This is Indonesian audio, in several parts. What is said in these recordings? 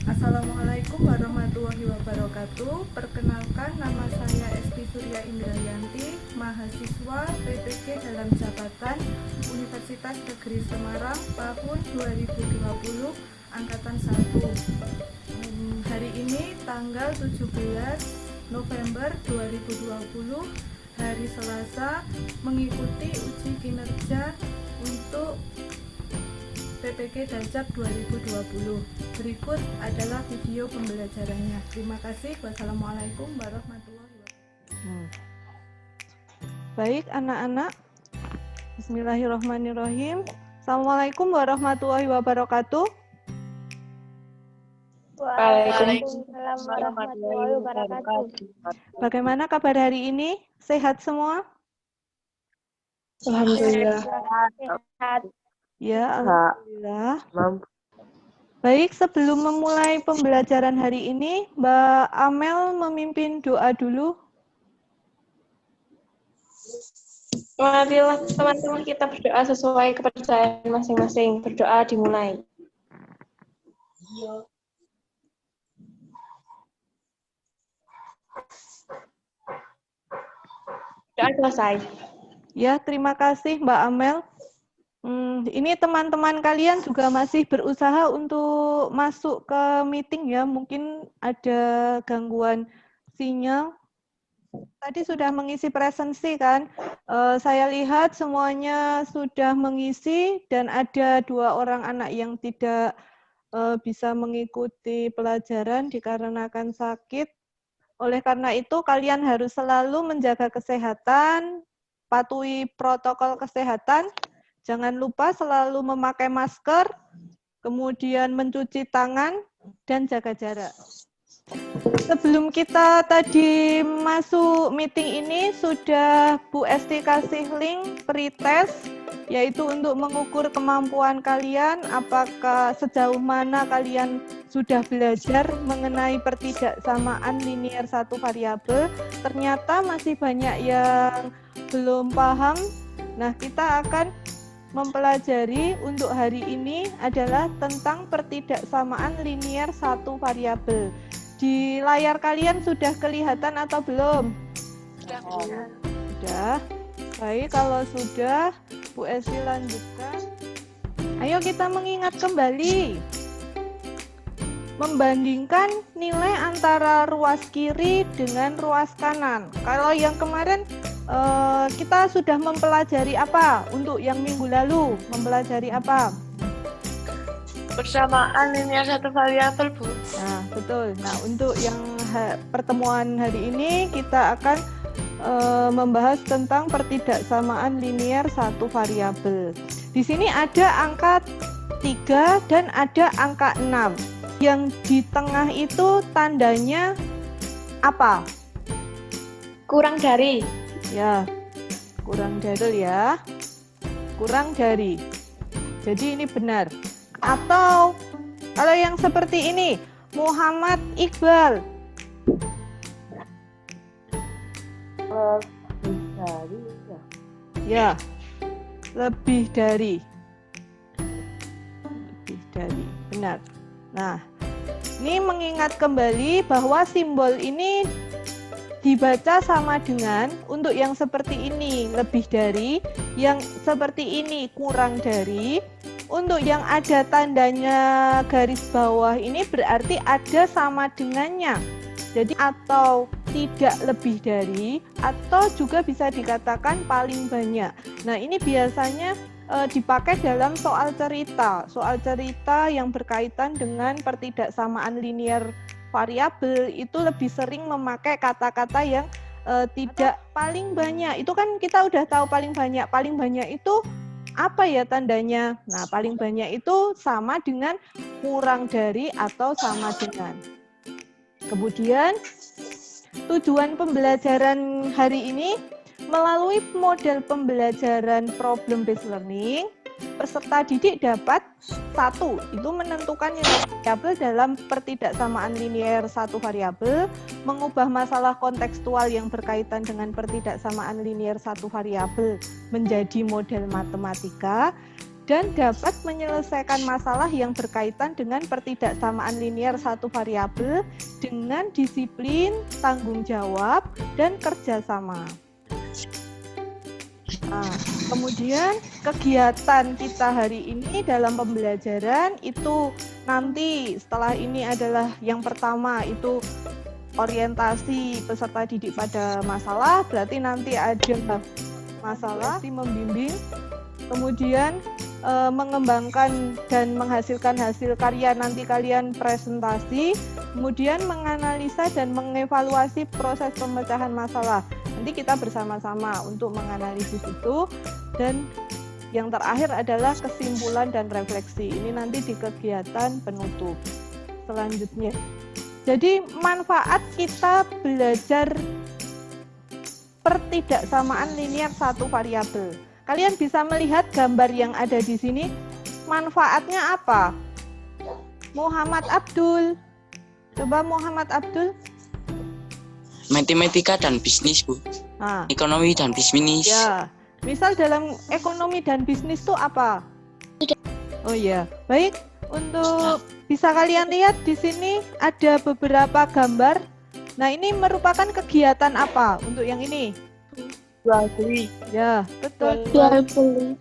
Assalamualaikum warahmatullahi wabarakatuh. Perkenalkan, nama saya Esti Surya Indrayanti, mahasiswa PPG dalam jabatan Universitas Negeri Semarang tahun 2020, angkatan 1. Hari ini tanggal 17 November 2020, hari Selasa, mengikuti uji kinerja untuk PPG Dancap 2020. Berikut adalah video pembelajarannya. Terima kasih. Wassalamualaikum warahmatullahi wabarakatuh. Baik anak-anak, Bismillahirrahmanirrahim. Assalamualaikum warahmatullahi wabarakatuh. Waalaikumsalam warahmatullahi wabarakatuh. Bagaimana kabar hari ini? Sehat semua? Alhamdulillah. Sehat. Ya, alhamdulillah. Baik, sebelum memulai pembelajaran hari ini, Mbak Amel memimpin doa dulu. Marilah teman-teman kita berdoa sesuai kepercayaan masing-masing. Berdoa dimulai. Doa selesai. Ya, terima kasih Mbak Amel. Ini teman-teman kalian juga masih berusaha untuk masuk ke meeting ya. Mungkin ada gangguan sinyal. Tadi sudah mengisi presensi kan? Saya lihat semuanya sudah mengisi dan ada 2 orang anak yang tidak bisa mengikuti pelajaran dikarenakan sakit. Oleh karena itu kalian harus selalu menjaga kesehatan, patuhi protokol kesehatan. Jangan lupa selalu memakai masker, kemudian mencuci tangan, dan jaga jarak. Sebelum kita tadi masuk meeting ini, sudah Bu Esti kasih link pretest, yaitu untuk mengukur kemampuan kalian, apakah sejauh mana kalian sudah belajar mengenai pertidaksamaan linier satu variabel. Ternyata masih banyak yang belum paham. Nah, kita akan mempelajari untuk hari ini adalah tentang pertidaksamaan linier satu variabel. Di layar kalian sudah kelihatan atau belum? Sudah. Baik, kalau sudah, Bu Esti lanjutkan. Ayo kita mengingat kembali. Membandingkan nilai antara ruas kiri dengan ruas kanan. Kalau yang kemarin kita sudah mempelajari apa? Untuk yang minggu lalu mempelajari apa? Persamaan linier satu variabel, Bu. Nah, betul. Nah, untuk yang pertemuan hari ini kita akan membahas tentang pertidaksamaan linier satu variabel. Di sini ada angka 3 dan ada angka 6. Yang di tengah itu tandanya apa? Kurang dari. Ya, kurang dari ya. Kurang dari. Jadi ini benar. Atau kalau yang seperti ini, Muhammad Iqbal. Lebih dari ya. Ya, lebih dari. Lebih dari, benar. Nah, ini mengingat kembali bahwa simbol ini dibaca sama dengan untuk yang seperti ini lebih dari, yang seperti ini kurang dari. Untuk yang ada tandanya garis bawah ini berarti ada sama dengannya. Jadi atau tidak lebih dari, atau juga bisa dikatakan paling banyak. Nah, ini biasanya dipakai dalam soal cerita yang berkaitan dengan pertidaksamaan linier variabel. Itu lebih sering memakai kata-kata yang tidak paling banyak. Itu kan kita udah tahu paling banyak. Paling banyak itu apa ya tandanya? Nah, paling banyak itu sama dengan kurang dari atau sama dengan. Kemudian tujuan pembelajaran hari ini melalui model pembelajaran problem based learning, peserta didik dapat 1. Itu menentukan nilai variabel dalam pertidaksamaan linier satu variabel, mengubah masalah kontekstual yang berkaitan dengan pertidaksamaan linier satu variabel menjadi model matematika. dan dapat menyelesaikan masalah yang berkaitan dengan pertidaksamaan linear satu variabel dengan disiplin, tanggung jawab, dan kerjasama. Nah, kemudian kegiatan kita hari ini dalam pembelajaran itu nanti setelah ini adalah yang pertama itu orientasi peserta didik pada masalah, berarti nanti ada masalah membimbing, kemudian mengembangkan dan menghasilkan hasil karya, nanti kalian presentasi, kemudian menganalisa dan mengevaluasi proses pemecahan masalah. Nanti kita bersama-sama untuk menganalisis itu, dan yang terakhir adalah kesimpulan dan refleksi. Ini nanti di kegiatan penutup selanjutnya. Jadi manfaat kita belajar pertidaksamaan linear satu variabel. Kalian bisa melihat gambar yang ada di sini. Manfaatnya apa? Muhammad Abdul. Coba Muhammad Abdul. Matematika dan bisnis, Bu. Nah, Ekonomi dan bisnis. ya. Misal dalam ekonomi dan bisnis itu apa? Oh iya. Baik, untuk bisa kalian lihat di sini ada beberapa gambar. Nah, ini merupakan kegiatan apa untuk yang ini? Jual beli. Ya, betul. Jual beli.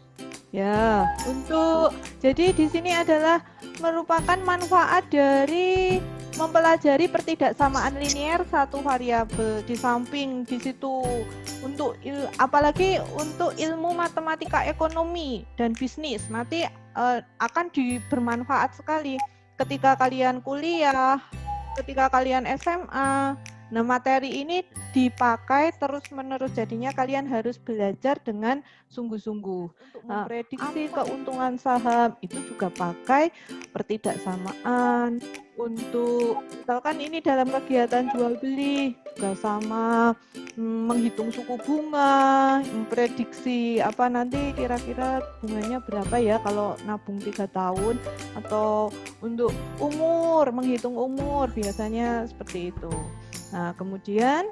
Ya, jadi di sini adalah merupakan manfaat dari mempelajari pertidaksamaan linear satu variabel. Di samping di situ untuk apalagi untuk ilmu matematika ekonomi dan bisnis nanti akan bermanfaat sekali ketika kalian kuliah, ketika kalian SMA. Nah, materi ini dipakai terus-menerus, jadinya kalian harus belajar dengan sungguh-sungguh. Memprediksi keuntungan saham itu juga pakai pertidaksamaan. Untuk misalkan ini dalam kegiatan jual beli juga sama, menghitung suku bunga, memprediksi apa nanti kira-kira bunganya berapa ya kalau nabung 3 tahun, atau untuk umur, menghitung umur biasanya seperti itu. Nah, kemudian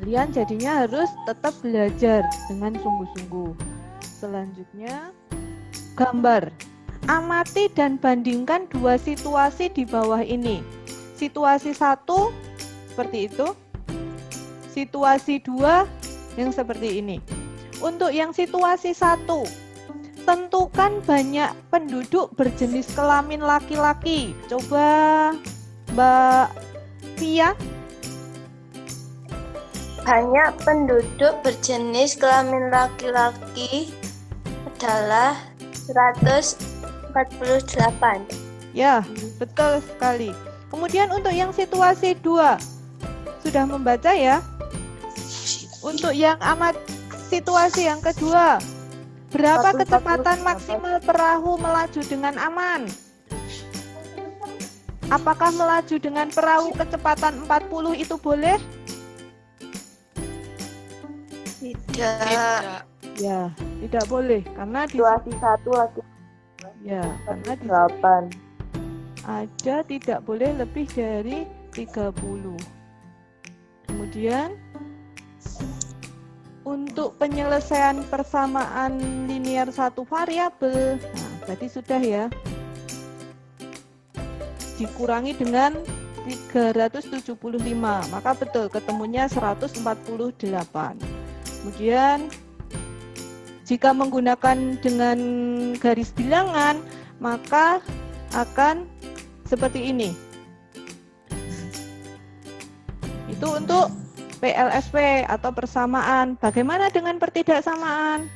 kalian jadinya harus tetap belajar dengan sungguh-sungguh. Selanjutnya, gambar. Amati dan bandingkan dua situasi di bawah ini. Situasi 1 seperti itu. Situasi 2 yang seperti ini. Untuk yang situasi 1, tentukan banyak penduduk berjenis kelamin laki-laki. Coba Mbak Via. Banyak penduduk berjenis kelamin laki-laki adalah 148. Ya, betul sekali. Kemudian untuk yang situasi 2, sudah membaca ya? Untuk yang situasi yang kedua, berapa 148. kecepatan maksimal perahu melaju dengan aman? Apakah melaju dengan perahu kecepatan 40 itu boleh? Tidak. Ya, tidak boleh karena di Situasi 1 lagi ya, karena di 8. ada tidak boleh lebih dari 30. Kemudian untuk penyelesaian persamaan linear satu variabel, nah tadi sudah ya, dikurangi dengan 375, maka betul ketemunya 148. Kemudian jika menggunakan dengan garis bilangan, maka akan seperti ini. Itu untuk PLSP atau persamaan. Bagaimana dengan pertidaksamaan?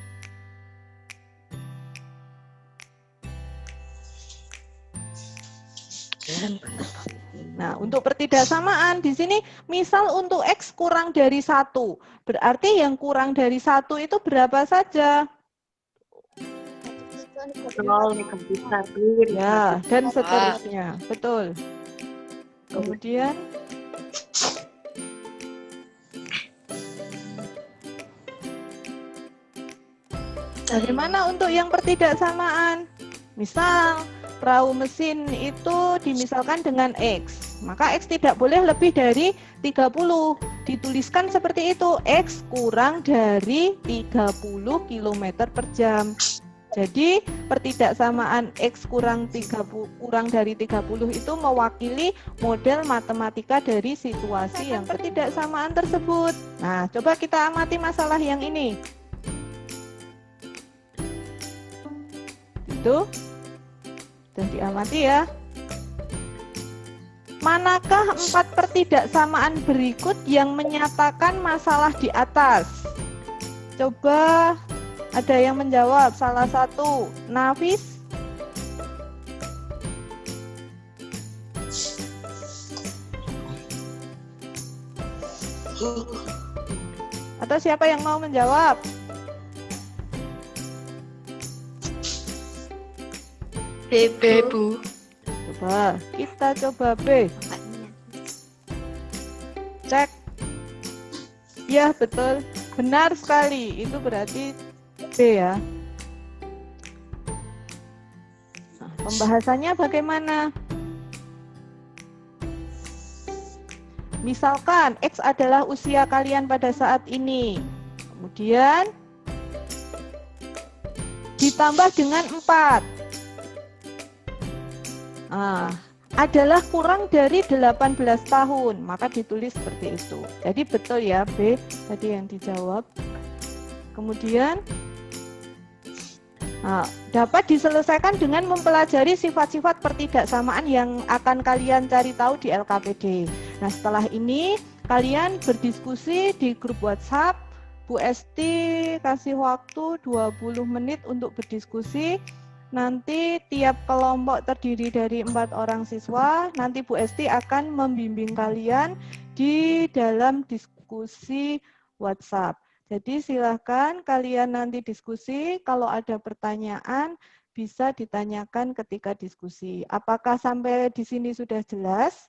Nah, untuk pertidaksamaan di sini misal untuk X kurang dari 1, berarti yang kurang dari 1 itu berapa saja? Ya, dan seterusnya. Betul. Kemudian bagaimana untuk yang pertidaksamaan? Misal perahu mesin itu dimisalkan dengan X, maka X tidak boleh lebih dari 30. Dituliskan seperti itu, X kurang dari 30 km per jam. Jadi pertidaksamaan X kurang dari 30 itu mewakili model matematika dari situasi yang pertidaksamaan tersebut. Nah, coba kita amati masalah yang ini. Itu sudah diamati ya. Manakah 4 pertidaksamaan berikut yang menyatakan masalah di atas? Coba ada yang menjawab. Salah satu, Nafis. Atau siapa yang mau menjawab? B, Bu. Coba, kita coba B. Cek. Ya, betul. Benar sekali. Itu berarti B ya. Nah, pembahasannya bagaimana? Misalkan X adalah usia kalian pada saat ini. Kemudian ditambah dengan 4. Adalah kurang dari 18 tahun, maka ditulis seperti itu. Jadi betul ya B tadi yang dijawab. Kemudian dapat diselesaikan dengan mempelajari sifat-sifat pertidaksamaan yang akan kalian cari tahu di LKPD. Nah, setelah ini kalian berdiskusi di grup WhatsApp. Bu Esti kasih waktu 20 menit untuk berdiskusi. Nanti tiap kelompok terdiri dari 4 orang siswa. Nanti Bu Esti akan membimbing kalian di dalam diskusi WhatsApp. Jadi silakan kalian nanti diskusi. Kalau ada pertanyaan bisa ditanyakan ketika diskusi. Apakah sampai di sini sudah jelas?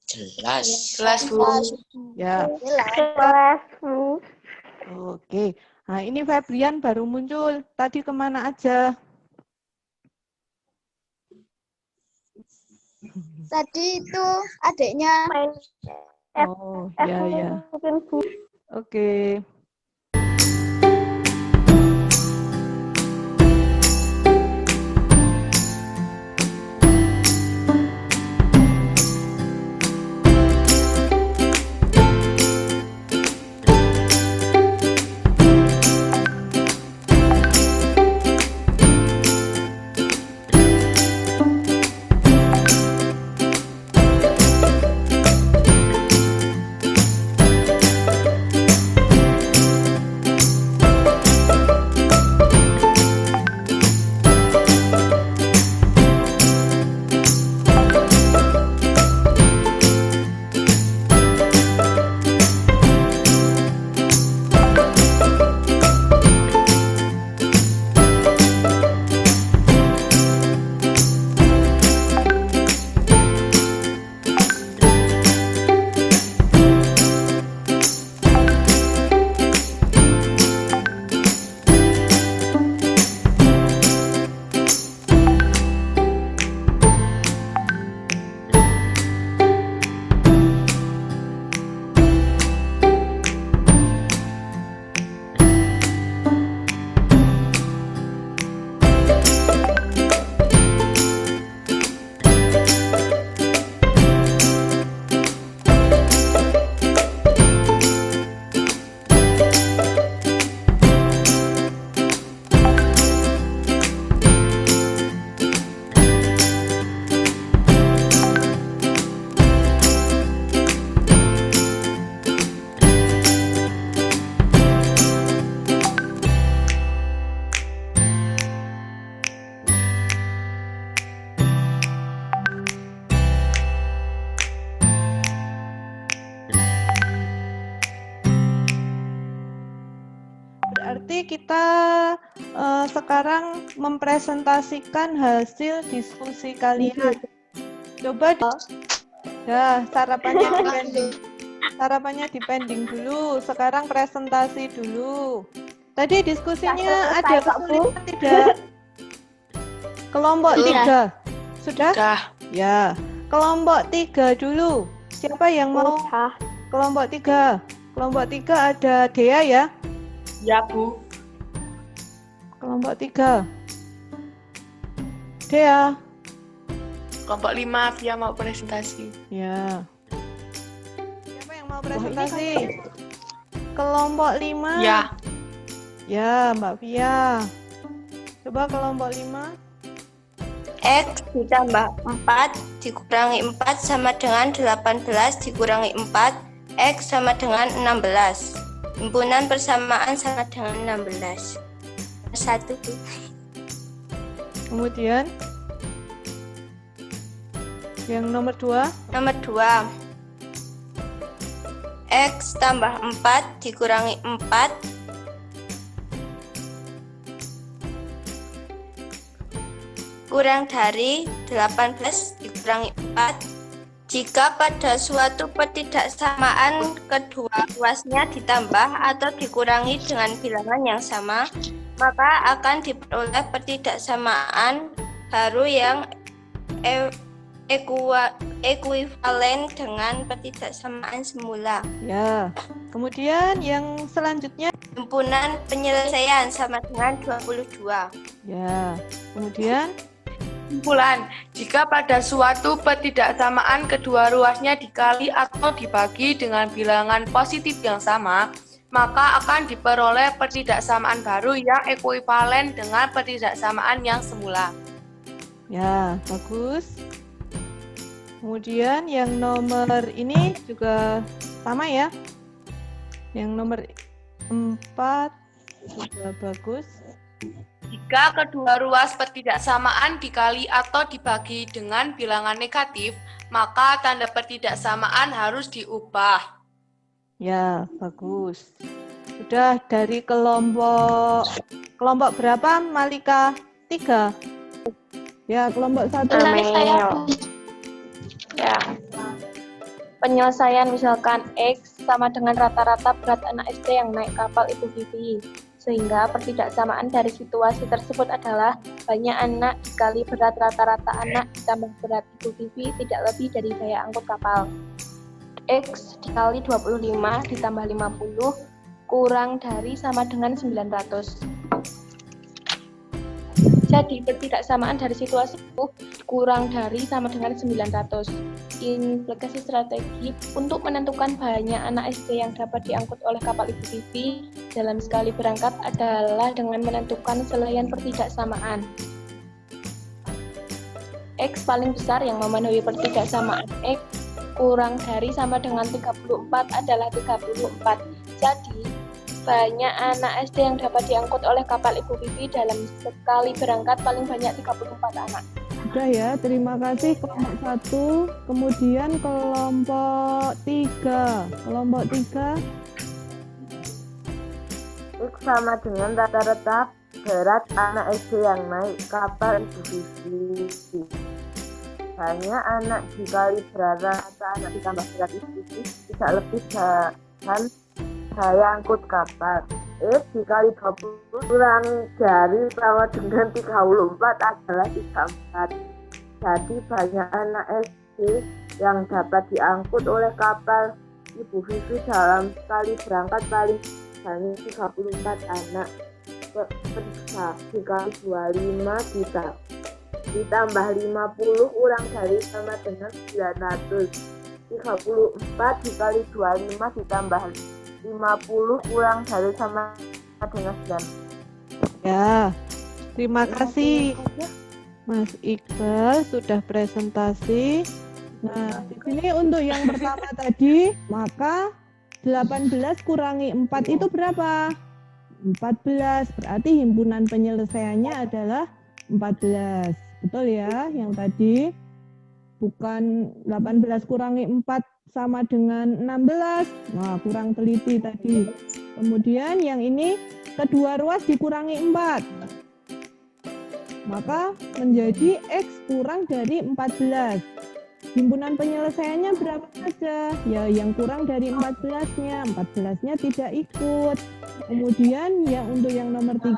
Jelas. Jelas, Bu. Ya. Kelas, Bu. Oke. Nah, ini Febrian baru muncul. Tadi kemana aja? Tadi itu adiknya. Main Oh, ya ya. mungkin, Bu. Oke. Berarti kita sekarang mempresentasikan hasil diskusi kalian. Coba ya, sarapannya dipending dulu. Sekarang presentasi dulu. Tadi diskusinya ada kesulitan tidak? Kelompok 3. Sudah? Sudah. Ya. Kelompok 3 dulu. Siapa yang mau? Kelompok 3. Kelompok 3 ada Dea ya? Ya, Bu. Kelompok 3. Dea. Kelompok 5, Via mau presentasi. Ya. Siapa yang mau presentasi? Kelompok 5. Ya. Ya, Mbak Via. Coba kelompok 5. X ditambah 4 dikurangi 4 sama dengan 18 dikurangi 4. X sama dengan 16. Himpunan persamaan sama dengan 16. 1. Kemudian yang nomor 2. Nomor 2. X tambah 4 dikurangi 4. Kurang dari 18 dikurangi 4. Jika pada suatu pertidaksamaan kedua ruasnya ditambah atau dikurangi dengan bilangan yang sama, maka akan diperoleh pertidaksamaan baru yang ekuivalen dengan pertidaksamaan semula. Ya. Kemudian yang selanjutnya. Himpunan penyelesaian sama dengan 22. Ya. Kemudian Kesimpulan, jika pada suatu pertidaksamaan kedua ruasnya dikali atau dibagi dengan bilangan positif yang sama, maka akan diperoleh pertidaksamaan baru yang ekuivalen dengan pertidaksamaan yang semula. ya, bagus. Kemudian yang nomor ini juga sama ya. Yang nomor 4 juga bagus. Jika kedua ruas pertidaksamaan dikali atau dibagi dengan bilangan negatif, maka tanda pertidaksamaan harus diubah. Ya, bagus. Sudah dari kelompok berapa, Malika? 3. Ya, kelompok 1. Ya. Penyelesaian misalkan X sama dengan rata-rata berat anak SD yang naik kapal Ibu Vivi. Sehingga pertidaksamaan dari situasi tersebut adalah banyak anak dikali berat rata-rata anak ditambah berat Ibu Vivi tidak lebih dari daya angkut kapal. X dikali 25 ditambah 50 kurang dari sama dengan 900. Jadi pertidaksamaan dari situasi itu kurang dari sama dengan 900. Implikasi strategi untuk menentukan banyak anak SD yang dapat diangkut oleh kapal Ibu Vivi dalam sekali berangkat adalah dengan menentukan selaian pertidaksamaan. X paling besar yang memenuhi pertidaksamaan X kurang dari sama dengan 34 adalah 34. Jadi banyak anak SD yang dapat diangkut oleh kapal Ibu Vivi dalam sekali berangkat paling banyak 34 anak. Sudah ya, terima kasih kelompok 1. Kemudian kelompok 3. Kelompok 3. X sama dengan rata-rata berat anak SD yang naik kapal Ibu Vivi. Banyak anak dikali berat rata anak ditambah berat Ibu Vivi tidak lebih dengan daya angkut kapal. X dikali 20 kurang dari sama dengan 34 adalah 34. Jadi banyak anak SD yang dapat diangkut oleh kapal Ibu Vivi dalam sekali berangkat paling banyak 34 anak. Periksa dikali 25 ditambah 50 kurang dari sama dengan 900. 34 dikali 25 ditambah 50 kurang dari sama dengan 9. Ya, terima kasih Mas Iqbal sudah presentasi. Nah, di sini untuk yang pertama tadi, maka 18 kurangi 4 itu berapa? 14, berarti himpunan penyelesaiannya adalah 14. Betul ya, yang tadi bukan 18 kurangi 4 sama dengan 16. Wah, kurang teliti tadi. Kemudian yang ini kedua ruas dikurangi 4. Maka menjadi X kurang dari 14. Himpunan penyelesaiannya berapa saja? Ya, yang kurang dari 14-nya. 14-nya tidak ikut. Kemudian yang untuk yang nomor 3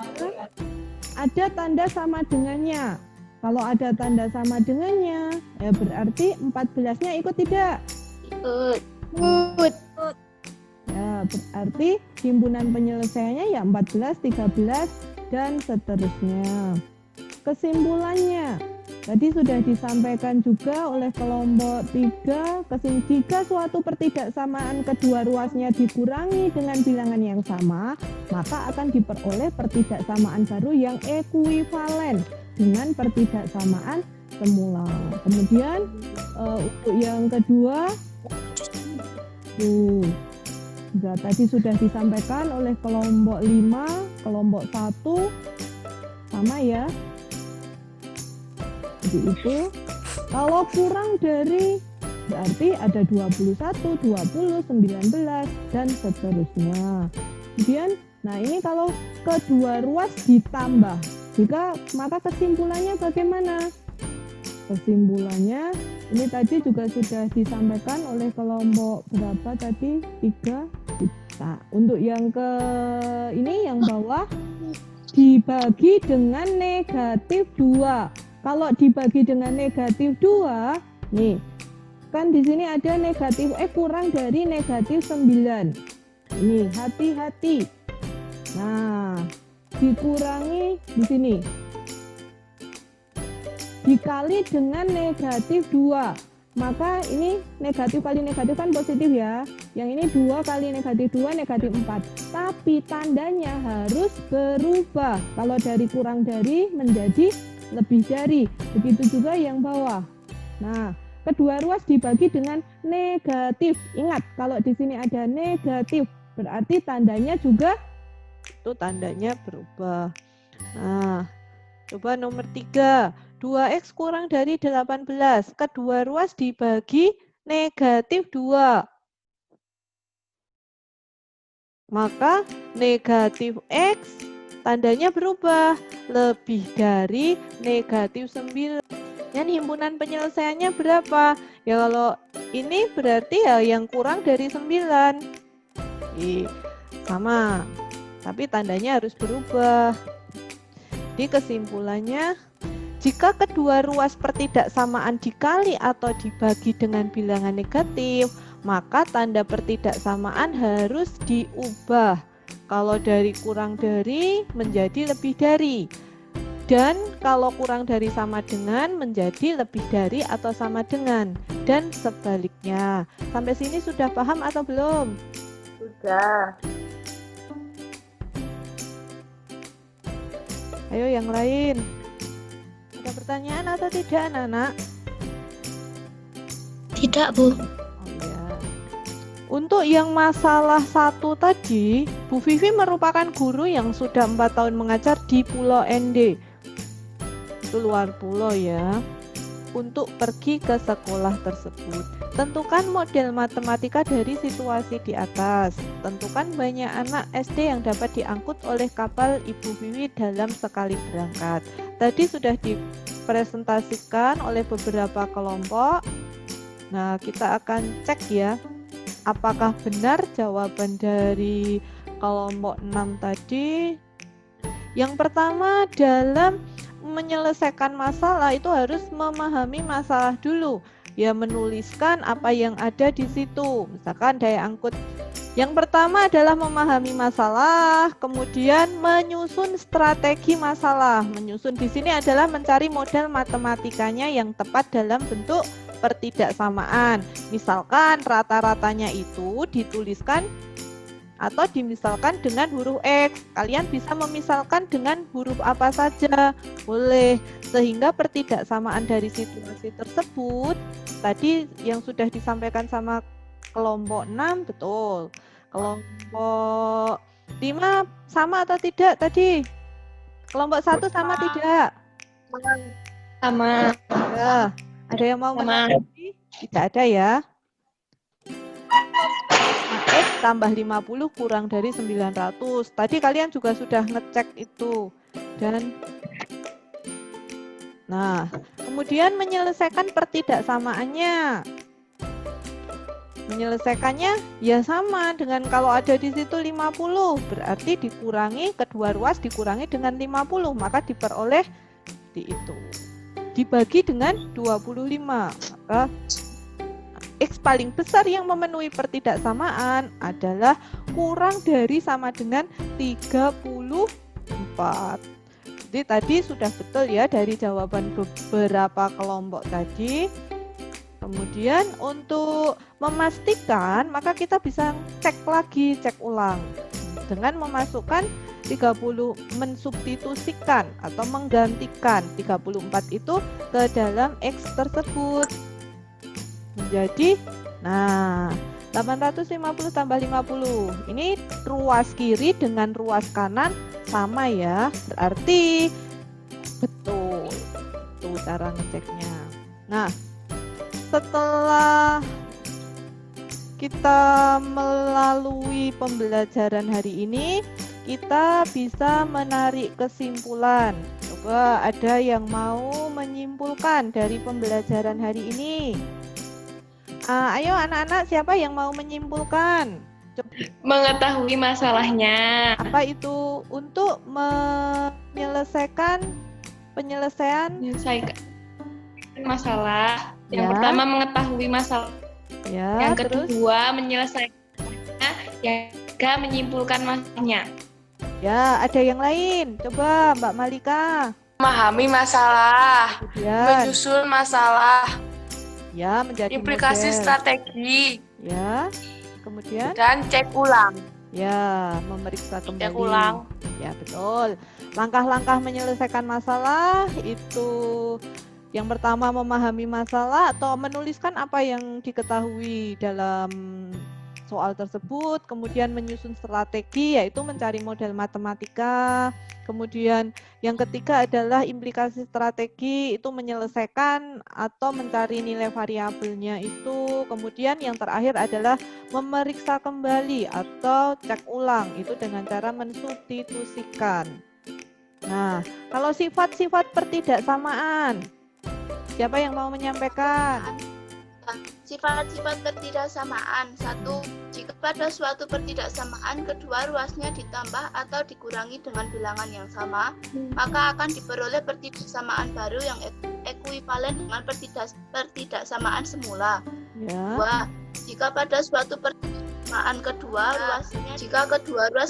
ada tanda sama dengannya. Kalau ada tanda sama dengannya, ya berarti 14-nya ikut tidak? Ikut. Ya, Ya, berarti himpunan penyelesaiannya ya 14, 13, dan seterusnya. Kesimpulannya, tadi sudah disampaikan juga oleh kelompok 3, jika suatu pertidaksamaan kedua ruasnya dikurangi dengan bilangan yang sama, maka akan diperoleh pertidaksamaan baru yang ekuivalen dengan pertidaksamaan semula. Kemudian untuk yang kedua, juga tadi sudah disampaikan oleh kelompok 5, kelompok 1, sama ya. Jadi itu, kalau kurang dari, berarti ada 21, 20, 19, dan seterusnya. Kemudian, nah ini kalau kedua ruas ditambah, maka kesimpulannya bagaimana? Kesimpulannya, ini tadi juga sudah disampaikan oleh kelompok berapa tadi? 3. Nah, untuk yang yang bawah dibagi dengan negatif 2. Kalau dibagi dengan negatif 2, nih, kan di sini ada negatif kurang dari negatif 9. Ini hati-hati. Nah, dikurangi di sini. Dikali dengan negatif 2. Maka ini negatif kali negatif kan positif ya. Yang ini 2 kali negatif 2, negatif 4. Tapi tandanya harus berubah. Kalau dari kurang dari menjadi lebih dari. Begitu juga yang bawah. Nah, kedua ruas dibagi dengan negatif. Ingat, kalau di sini ada negatif, berarti tandanya juga itu tandanya berubah. Nah, coba nomor 3. 2x kurang dari 18. Kedua ruas dibagi negatif 2. Maka negatif x tandanya berubah. Lebih dari negatif 9. Yang himpunan penyelesaiannya berapa? Ya kalau ini berarti ya yang kurang dari 9. Sama. Tapi tandanya harus berubah. Di kesimpulannya, jika kedua ruas pertidaksamaan dikali atau dibagi dengan bilangan negatif, maka tanda pertidaksamaan harus diubah. Kalau dari kurang dari menjadi lebih dari. Dan kalau kurang dari sama dengan menjadi lebih dari atau sama dengan. Dan sebaliknya. Sampai sini sudah paham atau belum? Sudah. Ayo yang lain. Ada pertanyaan atau tidak, anak-anak? Tidak, Bu. Oh ya. Untuk yang masalah 1 tadi, Bu Vivi merupakan guru yang sudah 4 tahun mengajar di Pulau ND. Itu luar pulau ya. Untuk pergi ke sekolah tersebut, tentukan model matematika dari situasi di atas. Tentukan banyak anak SD yang dapat diangkut oleh kapal Ibu Vivi dalam sekali berangkat. Tadi sudah dipresentasikan oleh beberapa kelompok. Nah, kita akan cek ya, apakah benar jawaban dari kelompok 6 tadi. Yang pertama, dalam menyelesaikan masalah itu harus memahami masalah dulu. Ya, menuliskan apa yang ada di situ. Misalkan daya angkut. Yang pertama adalah memahami masalah, kemudian menyusun strategi masalah. Menyusun di sini adalah mencari model matematikanya yang tepat dalam bentuk pertidaksamaan. Misalkan rata-ratanya itu dituliskan atau dimisalkan dengan huruf X. Kalian bisa memisalkan dengan huruf apa saja, boleh. Sehingga pertidaksamaan dari situasi tersebut, tadi yang sudah disampaikan sama kelompok 6, betul. Kelompok 5 sama atau tidak tadi? Kelompok 1 sama tidak? Sama. Ya. Ada yang mau menanggapi? Tidak ada ya. X tambah 50 kurang dari 900. Tadi kalian juga sudah ngecek itu. Dan nah, kemudian menyelesaikan pertidaksamaannya. Menyelesaikannya ya sama dengan kalau ada di situ 50, berarti dikurangi kedua ruas dikurangi dengan 50, maka diperoleh di itu. Dibagi dengan 25, maka X paling besar yang memenuhi pertidaksamaan adalah kurang dari sama dengan 34. Jadi tadi sudah betul ya dari jawaban beberapa kelompok tadi. Kemudian untuk memastikan maka kita bisa cek lagi, cek ulang dengan memasukkan 30, mensubstitusikan atau menggantikan 34 itu ke dalam X tersebut. Menjadi, nah 850 tambah 50. Ini ruas kiri dengan ruas kanan sama ya. Berarti betul. Tuh cara ngeceknya. Nah, setelah kita melalui pembelajaran hari ini, kita bisa menarik kesimpulan. Coba ada yang mau menyimpulkan dari pembelajaran hari ini? Ayo anak-anak, siapa yang mau menyimpulkan? Mengetahui masalahnya. Apa itu? Untuk menyelesaikan penyelesaian masalah. Yang Ya. pertama mengetahui masalah. ya, Yang terus kedua menyelesaikannya. Yang ketiga menyimpulkan masalahnya. ya ada yang lain. Coba Mbak Malika. Memahami masalah, Kemudian menyusun masalah, ya menjadi implikasi model. strategi, Ya. Kemudian dan cek ulang. ya memeriksa kembali. Cek ulang. Ya betul. Langkah-langkah menyelesaikan masalah itu yang pertama memahami masalah atau menuliskan apa yang diketahui dalam soal tersebut, kemudian menyusun strategi yaitu mencari model matematika. Kemudian yang ketiga adalah implikasi strategi itu menyelesaikan atau mencari nilai variabelnya itu. Kemudian yang terakhir adalah memeriksa kembali atau cek ulang itu dengan cara mensubstitusikan. Nah, kalau sifat-sifat pertidaksamaan, siapa yang mau menyampaikan? Sifat-sifat pertidaksamaan. 1. Jika pada suatu pertidaksamaan kedua ruasnya ditambah atau dikurangi dengan bilangan yang sama, maka akan diperoleh pertidaksamaan baru yang ekuivalen dengan pertidaksamaan semula. Ya. 2. Jika pada suatu pertidaksamaan kedua ruas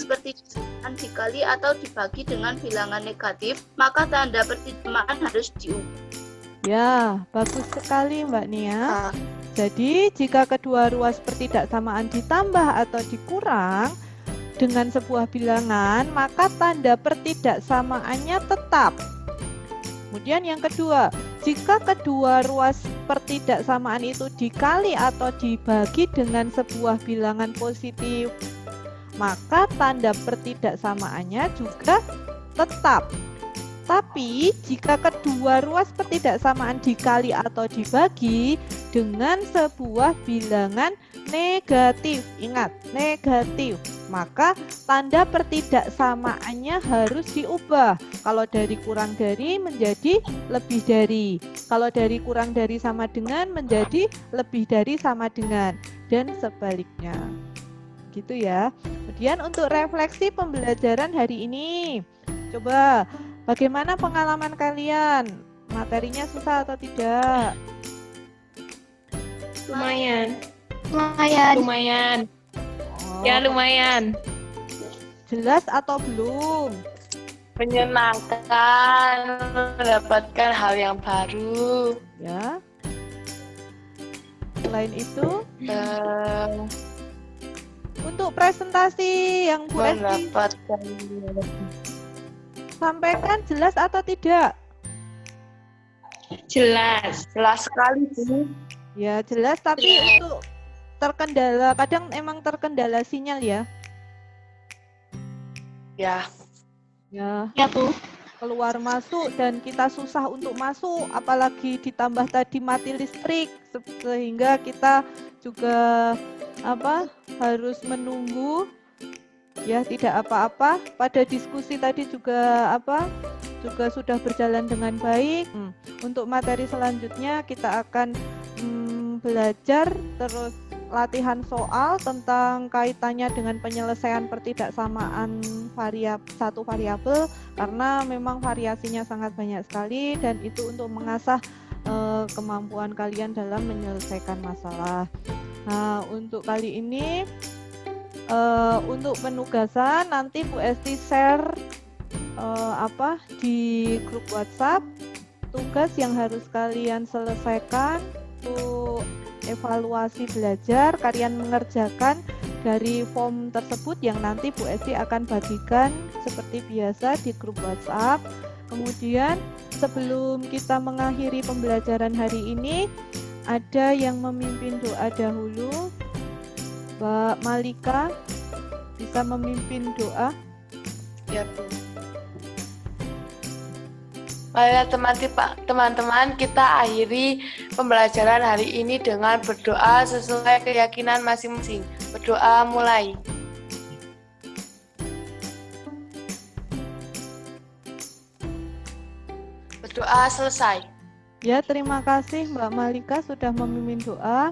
pertidaksamaan dikali atau dibagi dengan bilangan negatif, maka tanda pertidaksamaan harus diubah. Ya, bagus sekali Mbak Nia. Jadi, jika kedua ruas pertidaksamaan ditambah atau dikurang dengan sebuah bilangan, maka tanda pertidaksamaannya tetap. Kemudian yang kedua, jika kedua ruas pertidaksamaan itu dikali atau dibagi dengan sebuah bilangan positif, maka tanda pertidaksamaannya juga tetap. Tapi jika kedua ruas pertidaksamaan dikali atau dibagi dengan sebuah bilangan negatif, ingat negatif, maka tanda pertidaksamaannya harus diubah. Kalau dari kurang dari menjadi lebih dari, kalau dari kurang dari sama dengan menjadi lebih dari sama dengan, dan sebaliknya. Gitu ya. Kemudian untuk refleksi pembelajaran hari ini, coba bagaimana pengalaman kalian? Materinya susah atau tidak? Lumayan. Lumayan. Oh, Ya lumayan. jelas atau belum? Menyenangkan, mendapatkan hal yang baru. Ya. Selain itu, untuk presentasi yang Bu Esti Mendapatkan sampaikan jelas atau tidak? Jelas. jelas sekali, Bu. Ya jelas, tapi untuk terkendala, kadang emang terkendala sinyal ya. Ya, Ya, Ya Bu. keluar masuk dan kita susah untuk masuk, apalagi ditambah tadi mati listrik, sehingga kita juga harus menunggu. Ya, tidak apa-apa. Pada diskusi tadi juga juga sudah berjalan dengan baik. Untuk materi selanjutnya kita akan belajar terus latihan soal tentang kaitannya dengan penyelesaian pertidaksamaan satu variabel, karena memang variasinya sangat banyak sekali dan itu untuk mengasah kemampuan kalian dalam menyelesaikan masalah. Nah, untuk kali ini untuk penugasan nanti Bu Esti share di grup WhatsApp tugas yang harus kalian selesaikan untuk evaluasi belajar. Kalian mengerjakan dari form tersebut yang nanti Bu Esti akan bagikan seperti biasa di grup WhatsApp. Kemudian sebelum kita mengakhiri pembelajaran hari ini, ada yang memimpin doa dahulu. Mbak Malika bisa memimpin doa. Ya, Bu. Marilah teman-teman, kita akhiri pembelajaran hari ini dengan berdoa sesuai keyakinan masing-masing. Berdoa mulai. Berdoa selesai. Ya, terima kasih Mbak Malika sudah memimpin doa.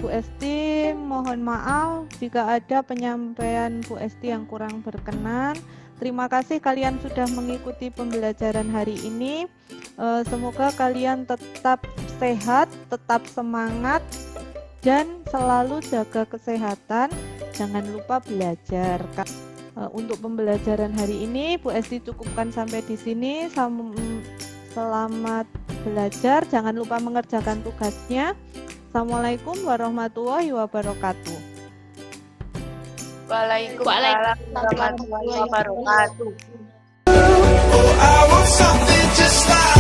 Bu Esti mohon maaf jika ada penyampaian Bu Esti yang kurang berkenan. Terima kasih kalian sudah mengikuti pembelajaran hari ini. Semoga kalian tetap sehat, tetap semangat, dan selalu jaga kesehatan. Jangan lupa belajar. Untuk pembelajaran hari ini Bu Esti cukupkan sampai di sini. Selamat belajar, jangan lupa mengerjakan tugasnya. Assalamualaikum warahmatullahi wabarakatuh. Waalaikumsalam warahmatullahi wabarakatuh. I want something just like